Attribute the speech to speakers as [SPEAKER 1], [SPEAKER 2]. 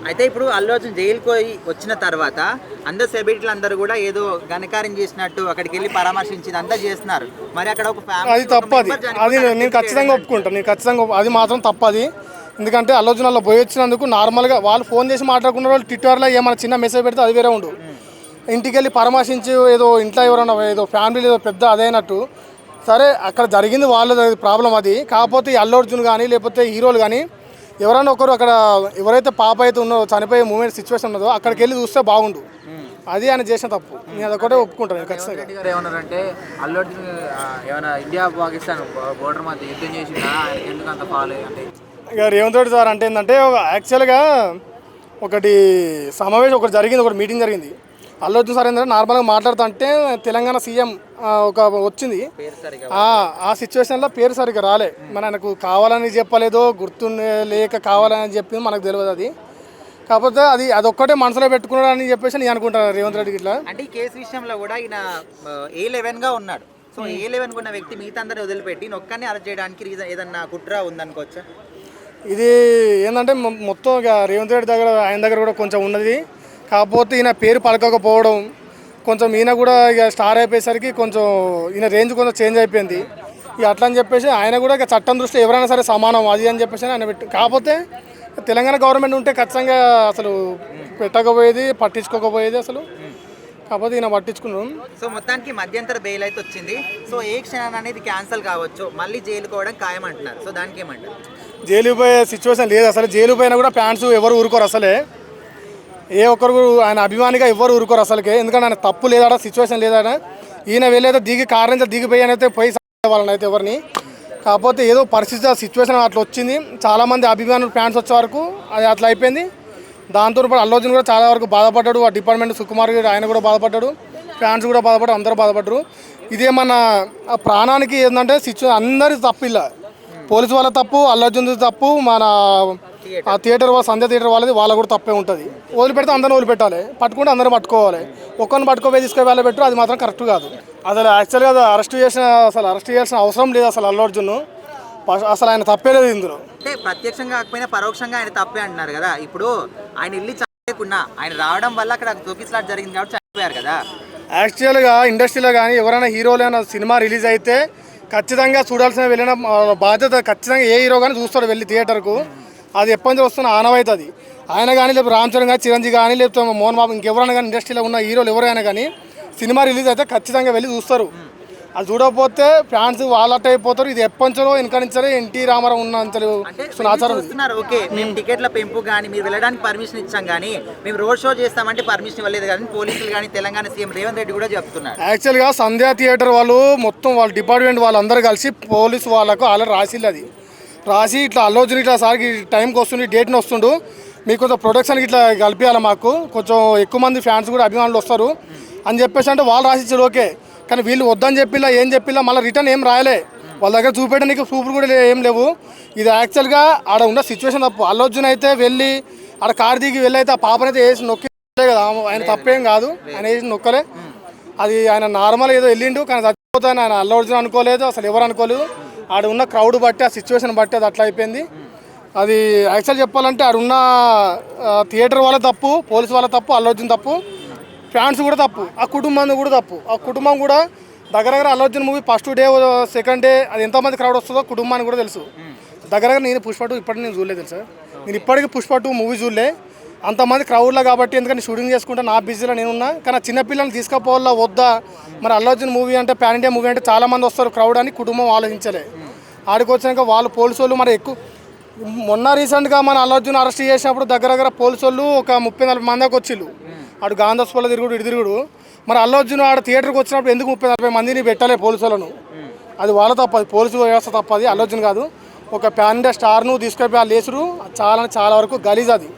[SPEAKER 1] అయితే ఇప్పుడు అల్లు అర్జున్ జైలుకి పోయి వచ్చిన తర్వాత అందరు సెలబ్రిటీలు అందరూ కూడా ఏదో ఘనకార్యం చేసినట్టు అక్కడికి వెళ్ళి పరామర్శించి అంతా చేస్తున్నారు. మరి అక్కడ ఒక
[SPEAKER 2] అది తప్పది. అది నేను ఖచ్చితంగా ఒప్పుకుంటాను. నేను ఖచ్చితంగా అది మాత్రం తప్పది. ఎందుకంటే అల్లు అర్జున్ అలా పోయి వచ్చినందుకు నార్మల్గా వాళ్ళు ఫోన్ చేసి మాట్లాడుకున్న వాళ్ళు ట్విట్టర్లో ఏమైనా చిన్న మెసేజ్ పెడితే అది వేరే ఉండు. ఇంటికి వెళ్ళి పరామర్శించి ఏదో ఇంట్లో ఎవరైనా ఏదో ఫ్యామిలీ ఏదో పెద్ద అదైనట్టు సరే అక్కడ జరిగింది వాళ్ళది ప్రాబ్లం. అది కాకపోతే ఈ అల్లు అర్జున్ కానీ లేకపోతే హీరోలు కానీ ఎవరైనా ఒకరు అక్కడ ఎవరైతే పాప అయితే ఉన్నారో చనిపోయే మూమెంట్ సిచ్యువేషన్ ఉన్నదో అక్కడికి వెళ్ళి చూస్తే బాగుండు. అది ఆయన చేసిన తప్పు. నేను అదొకటే ఒప్పుకుంటాను ఖచ్చితంగా.
[SPEAKER 3] ఏమన్నారంటే అల్లు అర్జున్ ఏమైనా ఇండియా పాకిస్తాన్ బోర్డర్ మధ్య యుద్ధం చేసిందా, ఎందుకు అంత ఫాలో అంటే
[SPEAKER 2] ఇక రేవంత్ రెడ్డి సార్ అంటే ఏంటంటే యాక్చువల్గా ఒకటి సమావేశం ఒకటి జరిగింది, ఒకటి మీటింగ్ జరిగింది. అల్లు అర్జున్ సార్ ఏంటంటే నార్మల్గా మాట్లాడుతుంటే తెలంగాణ సీఎం ఒక వచ్చింది. ఆ సిచ్యువేషన్లో పేరు సరిగ్గా రాలే. మనకు కావాలని చెప్పలేదో గుర్తు లేక కావాలని చెప్పింది మనకు తెలియదు. అది కాకపోతే అదొక్కటే మనసులో పెట్టుకున్నాడు అని చెప్పేసి నేను అనుకుంటాను రేవంత్ రెడ్డి ఇట్లా.
[SPEAKER 1] అంటే ఈ కేసు విషయంలో కూడా ఈయన A11గా ఉన్నాడు. సో A11 ఉన్న వ్యక్తి మిగతా అందరినీ వదిలిపెట్టి ఒక్కరిని అరెస్ట్ చేయడానికి ఏదన్నా కుట్ర ఉందనుకోవచ్చా?
[SPEAKER 2] ఇది ఏంటంటే మొత్తం ఇక రేవంత్ రెడ్డి దగ్గర ఆయన దగ్గర కూడా కొంచెం ఉన్నది. కాకపోతే ఈయన పేరు పలకకపోవడం కొంచెం ఈయన కూడా ఇక స్టార్ అయిపోయేసరికి కొంచెం ఈయన రేంజ్ కొంచెం చేంజ్ అయిపోయింది. ఇక అట్లా అని చెప్పేసి ఆయన కూడా ఇక చట్టం దృష్టిలో ఎవరైనా సరే సమానం అది అని చెప్పేసి ఆయన పెట్టి. కాకపోతే తెలంగాణ గవర్నమెంట్ ఉంటే ఖచ్చితంగా అసలు పెట్టకపోయేది, పట్టించుకోకపోయేది అసలు. కాకపోతే ఈయన పట్టించుకున్నాం.
[SPEAKER 1] సో మొత్తానికి మధ్యంతర బెయిల్ అయితే వచ్చింది. సో ఏ క్షణం అనేది క్యాన్సల్ కావచ్చు, మళ్ళీ జైలు పోవడం ఖాయం అంటున్నారు. సో దానికి ఏమంటారు?
[SPEAKER 2] జైలు పోయే సిచ్యువేషన్ లేదు అసలు. జైలు పోయినా కూడా ఫ్యాన్స్ ఎవరు ఊరుకోరు అసలే. ఏ ఒక్కరు ఆయన అభిమానిగా ఎవరు ఊరుకోరు అసలుకే. ఎందుకంటే ఆయన తప్పు లేదా సిచ్యువేషన్ లేదా. ఈయన వెళ్ళేదో దిగి కారు నుంచి దిగిపోయానైతే పోయి వాళ్ళని అయితే ఎవరిని. కాకపోతే ఏదో పరిస్థితి సిచ్యువేషన్ అట్లా వచ్చింది. చాలామంది అభిమానులు ఫ్యాన్స్ వచ్చే వరకు అది అట్లా అయిపోయింది. దాంతో పాటు అల్లు అర్జున్ కూడా చాలా వరకు బాధపడ్డాడు. ఆ డిపార్ట్మెంట్ సుకుమార్ గారు ఆయన కూడా బాధపడ్డాడు, ఫ్యాన్స్ కూడా బాధపడ్డారు, అందరూ బాధపడ్డారు. ఇదేమన్నా ప్రాణానికి ఏంటంటే అందరి తప్పు ఇలా. పోలీసు వాళ్ళ తప్పు, అల్లు అర్జున్ తప్పు, మన ఆ థియేటర్ వాళ్ళ సంధ్య థియేటర్ వాళ్ళది వాళ్ళ కూడా తప్పే ఉంటుంది. వదిలిపెడితే అందరిని వదిలిపెట్టాలి, పట్టుకుంటే అందరూ పట్టుకోవాలి. ఒక్కరిని పట్టుకోపోయి తీసుకొని వెళ్ళి పెట్టరు, అది మాత్రం కరెక్ట్ కాదు. అసలు యాక్చువల్గా అరెస్ట్ చేయాల్సిన అవసరం లేదు అసలు అల్లు అర్జున్. అసలు ఆయన తప్పే లేదు ఇందులో.
[SPEAKER 1] అంటే ప్రత్యక్షంగా కాకపోయినా పరోక్షంగా ఆయన తప్పే అంటున్నారు కదా. ఇప్పుడు ఆయన ఇల్లు చనిపోకుండా ఆయన రావడం వల్ల అక్కడ తొక్కిసలాట జరిగింది కాబట్టి చనిపోయారు కదా.
[SPEAKER 2] యాక్చువల్గా ఇండస్ట్రీలో కానీ ఎవరైనా హీరోలు అయినా సినిమా రిలీజ్ అయితే ఖచ్చితంగా చూడాల్సిన వెళ్ళిన బాధ్యత ఖచ్చితంగా ఏ హీరో కానీ చూస్తాడు వెళ్ళి థియేటర్కు. అది ఎప్పటి నుంచి వస్తున్న ఆనవాయితీ. ఆయన కానీ లేకపోతే రామ్ చరణ్ కానీ, చిరంజీవి కానీ, లేకపోతే మోహన్ బాబు, ఇంకెవరైనా కానీ ఇండస్ట్రీలో ఉన్న హీరోలు ఎవరైనా కానీ సినిమా రిలీజ్ అయితే ఖచ్చితంగా వెళ్ళి చూస్తారు. అది చూడకపోతే ఫ్యాన్స్ వాళ్ళట్ అయిపోతారు. ఇది ఎప్పటి నుంచో వెనక నుంచే ఎన్టీ రామారావు ఉన్న ఆచారం.
[SPEAKER 1] ఓకే, మేము టికెట్ల పెంపు కానీ మీరు వెళ్ళడానికి పర్మిషన్ ఇచ్చాం కానీ మేము రోడ్ షో చేస్తామంటే పర్మిషన్ ఇవ్వలేదు కానీ పోలీసులు కానీ తెలంగాణ సీఎం రేవంత్ రెడ్డి కూడా చెప్తున్నారు.
[SPEAKER 2] యాక్చువల్గా సంధ్యా థియేటర్ వాళ్ళు మొత్తం వాళ్ళ డిపార్ట్మెంట్ వాళ్ళందరూ కలిసి పోలీసు వాళ్ళకు ఆల్రెడీ రాసిల్లు. అది రాసి ఇట్లా అల్లు అర్జున్ ఇట్లా సార్కి టైంకి వస్తుంది, డేట్ని వస్తుండు, మీకు కొంచెం ప్రొడక్షన్కి ఇట్లా కలిపియాలి, మాకు కొంచెం ఎక్కువ మంది ఫ్యాన్స్ కూడా అభిమానులు వస్తారు అని చెప్పేసి అంటే వాళ్ళు రాసిచ్చారు. ఓకే, కానీ వీళ్ళు వద్దని చెప్పిలా ఏం చెప్పిలా మళ్ళీ రిటర్న్ ఏం రాయలే. వాళ్ళ దగ్గర చూపెట్టడానికి ప్రూఫ్లు కూడా ఏం లేవు. ఇది యాక్చువల్గా ఆడ ఉన్న సిచ్యువేషన్ తప్పు. అల్లు అర్జున్ అయితే వెళ్ళి ఆడ కారు దిగి వెళ్ళి అయితే ఆ పాపనైతే వేసి నొక్కలే కదా. ఆయన తప్పేం కాదు, ఆయన వేసి నొక్కలే. అది ఆయన నార్మల్ ఏదో వెళ్ళిండు, కానీ చచ్చిపోతాను ఆయన అల్లు అర్జున్ అనుకోలేదు, అసలు ఎవరు అనుకోలేదు. ఆడ ఉన్న క్రౌడ్ బట్టి ఆ సిచ్యువేషన్ బట్టి అది అట్లా అయిపోయింది. అది యాక్చువల్ చెప్పాలంటే ఆడ ఉన్న థియేటర్ వాళ్ళ తప్పు, పోలీసు వాళ్ళ తప్పు, అల్లు అర్జున్ తప్పు, ఫ్యాన్స్ కూడా తప్పు, ఆ కుటుంబం కూడా తప్పు. ఆ కుటుంబం కూడా దగ్గర Allu Arjun movie first day second day అది ఎంతమంది క్రౌడ్ వస్తుందో కుటుంబానికి కూడా తెలుసు. దగ్గర నేను పుష్ప 2 ఇప్పటికి నేను చూడలేదు తెలుసా. నేను ఇప్పటికీ పుష్ప 2 మూవీ చూడలే అంతమంది క్రౌడ్లో. కాబట్టి ఎందుకంటే షూటింగ్ చేసుకుంటే నా బిజీలో నేనున్నా. కానీ చిన్నపిల్లల్ని తీసుకుపోవాలా వద్దా, మరి అల్లు అర్జున్ మూవీ అంటే పాన్ ఇండియా మూవీ అంటే చాలామంది వస్తారు క్రౌడ్ అని కుటుంబం ఆలోచించలే. ఆడికి వచ్చినాక వాళ్ళు పోలీసు వాళ్ళు మరి ఎక్కువ. మొన్న రీసెంట్గా మన అల్లు అర్జున్ అరెస్ట్ చేసినప్పుడు దగ్గర పోలీసు వాళ్ళు ఒక 30-40 మందికి వచ్చిళ్ళు. ఆడు గాంధీ హాస్పిటల్ తిరుగుడు. మరి అల్లు అర్జున్ ఆడ థియేటర్కి వచ్చినప్పుడు ఎందుకు 30-40 మందిని పెట్టాలి పోలీసు వాళ్ళను? అది వాళ్ళ తప్పది, పోలీసు వ్యవస్థ తప్పది, అల్లు అర్జున్ కాదు. ఒక పాన్ ఇండియా స్టార్ను తీసుకెళ్ళి వాళ్ళు వేసుడు చాలా వరకు గలీజ్ అది.